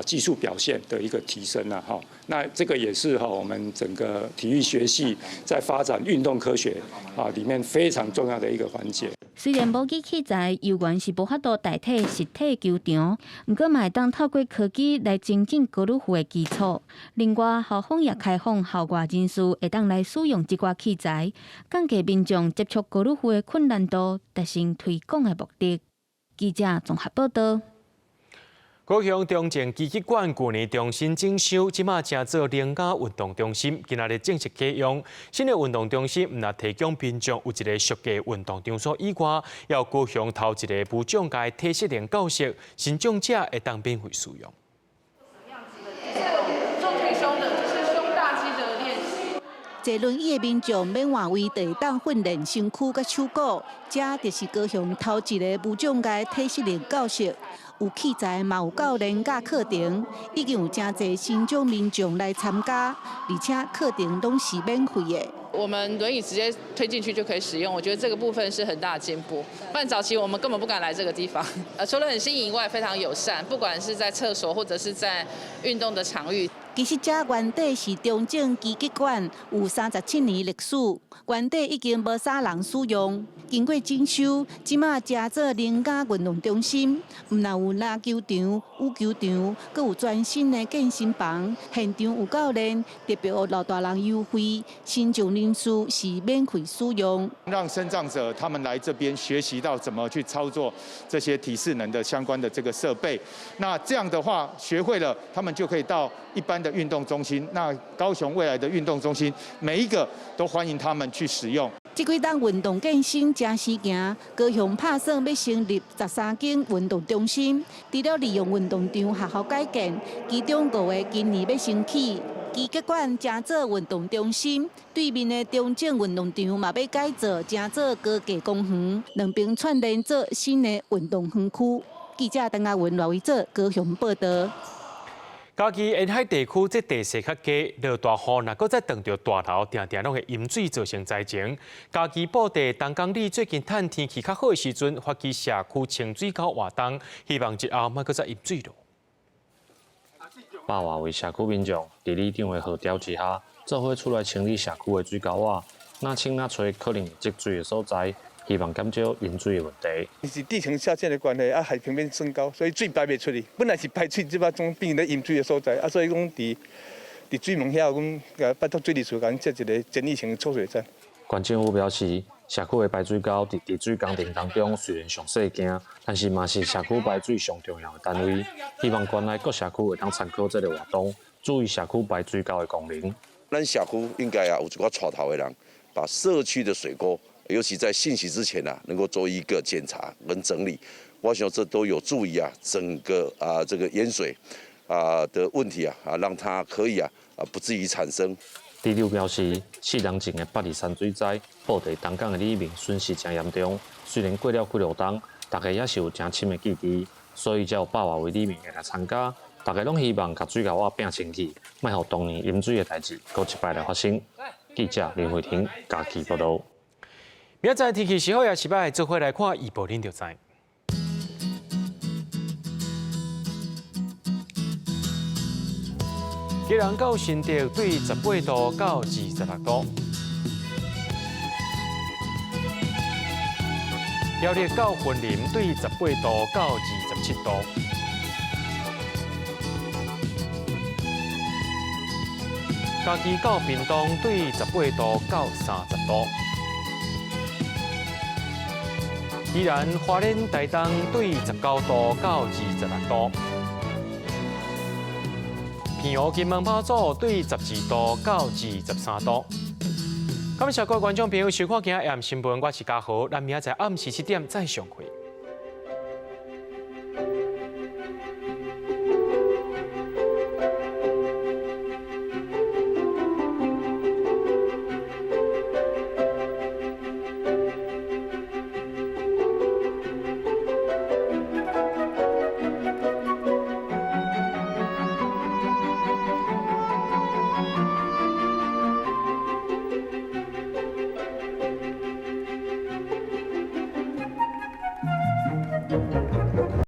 技术表现的一个提升啊哈。那这个也是我们整个体育学系在发展运动科学里面非常重要的一个环节。虽然无机器材有原是无法度代替实体球场，不过嘛会当透过科技来增进高尔夫的基础。另外，校方也开放校外人士会当来使用这挂器材，降低民众接触高尔夫的困难度，达成推广的目的。记者综合报道。高雄中正基体馆去年重新整修，即马正做零甲运动中心，今仔日正式启用。新的运动中心毋但提供民众有一个属地运动场所以外，也有高雄头一个无障碍体适能教室，新长者会当免费使用。做推胸的，就是胸大肌的练习。坐轮椅的民众免换位，就会当训练身躯甲手骨。这就是高雄头一个无障碍体适能教室。有器材，嘛有教练甲课程，已经有真侪新种民众来参加，而且课程都是免费的。我们轮椅直接推进去就可以使用，我觉得这个部分是很大的进步。不然早期我们根本不敢来这个地方。除了很新颖以外，非常友善，不管是在厕所或者是在运动的场域。其实这原底是中正基体馆，有37年历史，原底已经无啥人使用。经过整修，即马加做零甲运动中心，毋但有篮球场、羽球场，阁有全新的健身房，现场有教练，特别有老大人优惠，新旧人士是免费使用。让身障者他们来这边学习到怎么去操作这些体适能的相关的这个设备。那这样的话，学会了，他们就可以到一般的运动中心。那高雄未来的运动中心，每一个都欢迎他们去使用。这几档运动健身真时行，高雄打算要成立13间运动中心，除了利用运动场好好改建，其中5个今年要升起。基体馆正做运动中心，对面的中正运动场嘛要改造，正做高架公园，两边串联做新的运动园区。记者邓亚文、赖维做高雄报道。嘉义沿海地区这地势较低，落大雨，若搁再撞到大楼，定定拢会淹水造成灾情。嘉义布袋东港里最近趁天气较好的时阵，发起社区清水沟活动，希望日后莫搁再淹水咯。百外位社区民众伫里长的号召之下，做伙出来清理社区的水沟啊，那清那找可能积水的所在。希望减少淹水的问题。是地层下陷的关系，海平面升高，所以水排袂出去。本来是排水，即摆总变成淹水的所在，所以讲伫水门遐，讲拜托水利署讲设一个简易型抽水站。县政府表示，社区的排水沟伫治水工程当中虽然上细件，但是嘛是社区排水上重要的单位。希望县内各社区会当参考这个活动，注意社区排水沟的功能。咱社区应该有一个带头的人，把社区的水沟。尤其在汛期之前能够做一个检查跟整理，我想这都有助于整个这个淹水的问题让它可以不至于产生。地流表示，4年前的823水灾，布袋东港的里面损失真严重。虽然过了几落冬，大家也是有真深的记忆，所以才有百外位里面会来参加。大家拢希望甲水沟仔拼清气，莫互当年饮水的代志搁一摆来发生。记者林慧婷家己报道。明仔天气是好也是歹，做伙来看预报，恁就知。基隆到新竹对18度到26度，苗栗到云林对18度到27度，嘉义到屏东对18度到30度，宜兰花莲台东对19度到26度。平湖金门跑组对12度到23度。感谢各位观众朋友收看今日AM新闻，我是嘉豪，咱明仔载暗时7点再相会。Thank you.